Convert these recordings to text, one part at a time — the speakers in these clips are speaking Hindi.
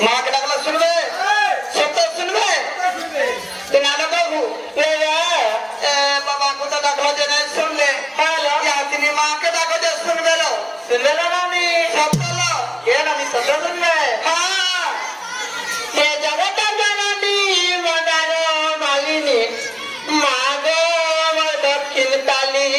माँ के डाकला सुनबे सब तो सुनबे तो नाना बाबू बाबा को तो डाकला जे नहीं सुन ले या तिनी माँ के डाको जे सुनबे लो नानी सब तो लो ये नानी सब तो सुनबे हाँ ये जगत जननी मदारो मालिनी मागो दक्षिण काली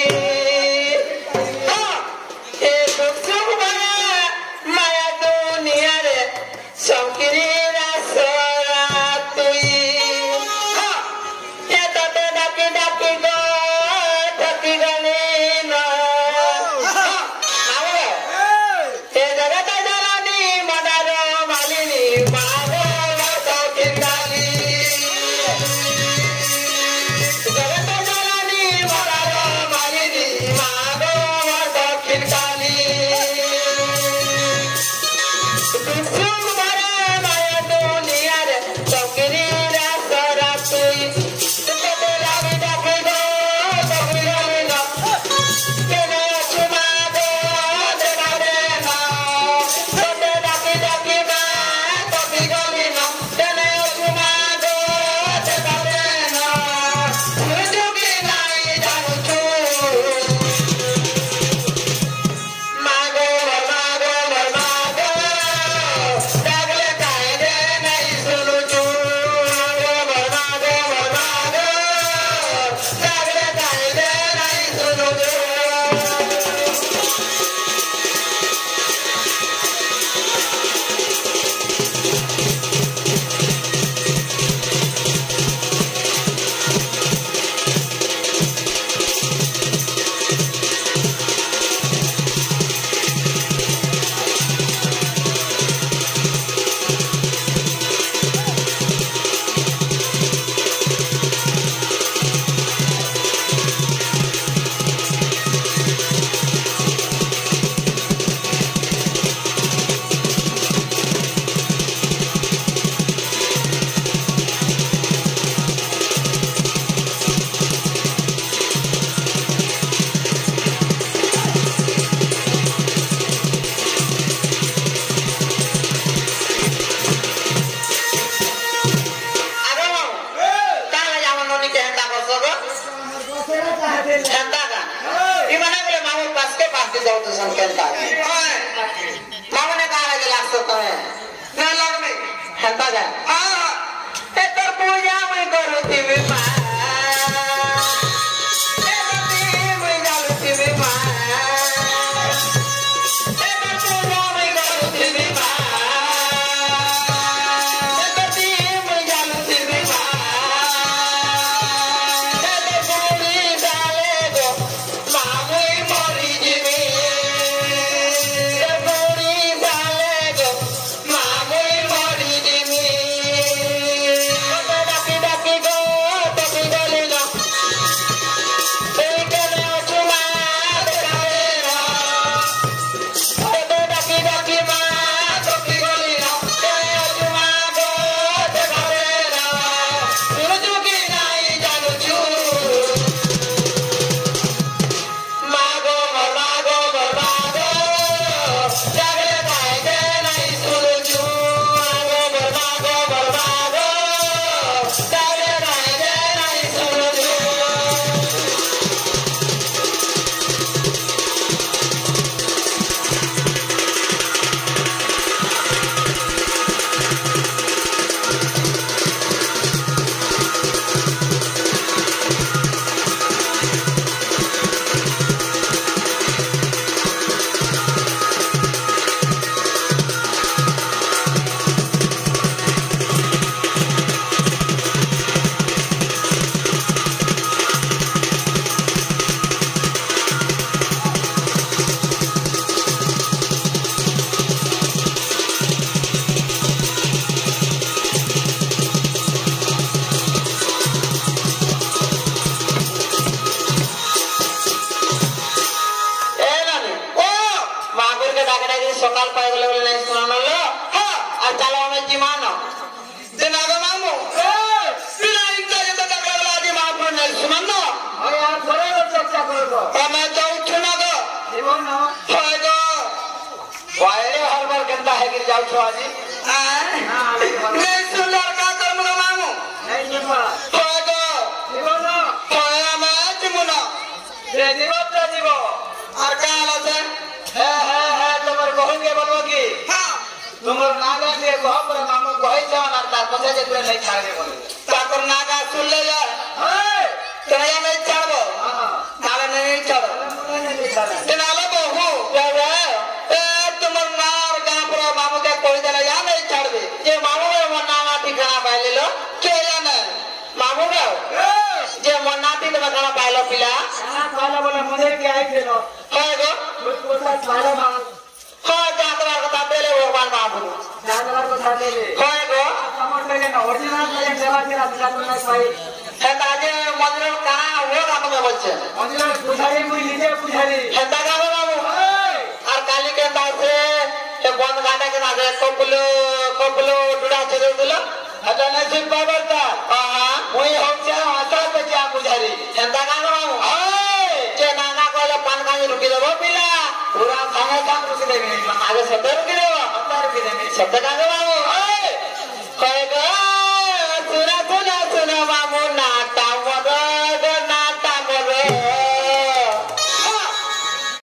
बाहर जाओ छो आज नहीं सुन लड़का कर्म मामू नहीं सुनवा होगो जीवनो होया मैं चिमुना जीवो और क्या हाल है है तुम्हारे बहू के बोलो की हाँ तुम्हारे नागा के बहू पर मामू कोई जवान आता पछे जे तुरे नहीं छाड़े बोले ताकर नागा सुन ले यार ए तेरा नहीं छाड़बो हां नाले नहीं छाड़ो तेनाले बहू जावे ए तुमर नार गां पर मामू के कोई देला या नहीं छाड़बे जे मामू के मन्ना ठिकाना पाइले लो के या न मामू के जे मन्ना ठिकाना पाइलो पिला खाना खाना बोले मुझे क्या है खेलो होगो कुछ खाना मांग हो जातरा को ताबेले भगवान मामू जानवर को साथ ले होगो टमाटर के ना ओरिजिनल के सेवा के रास्ता तो नहीं पाई हेताजे मंदिर कहां हो रात में बच्चे ओरिजिनल पुजारी मुई लीजे पुजारी हेता का बाबू और काली के दासे ये बंद गाटा के नासे कपलो डुडा चले दिलो अच्छा नहीं सिर्फ बाबरता हां मुई हम से आशा पे क्या पुजारी हेता का बाबू जे नाना कहले पान कानी रुकी देबो पिला पूरा खाना काम रुक देबे आगे सब रुकी देबो अंदर रुक देबे सब का बाबू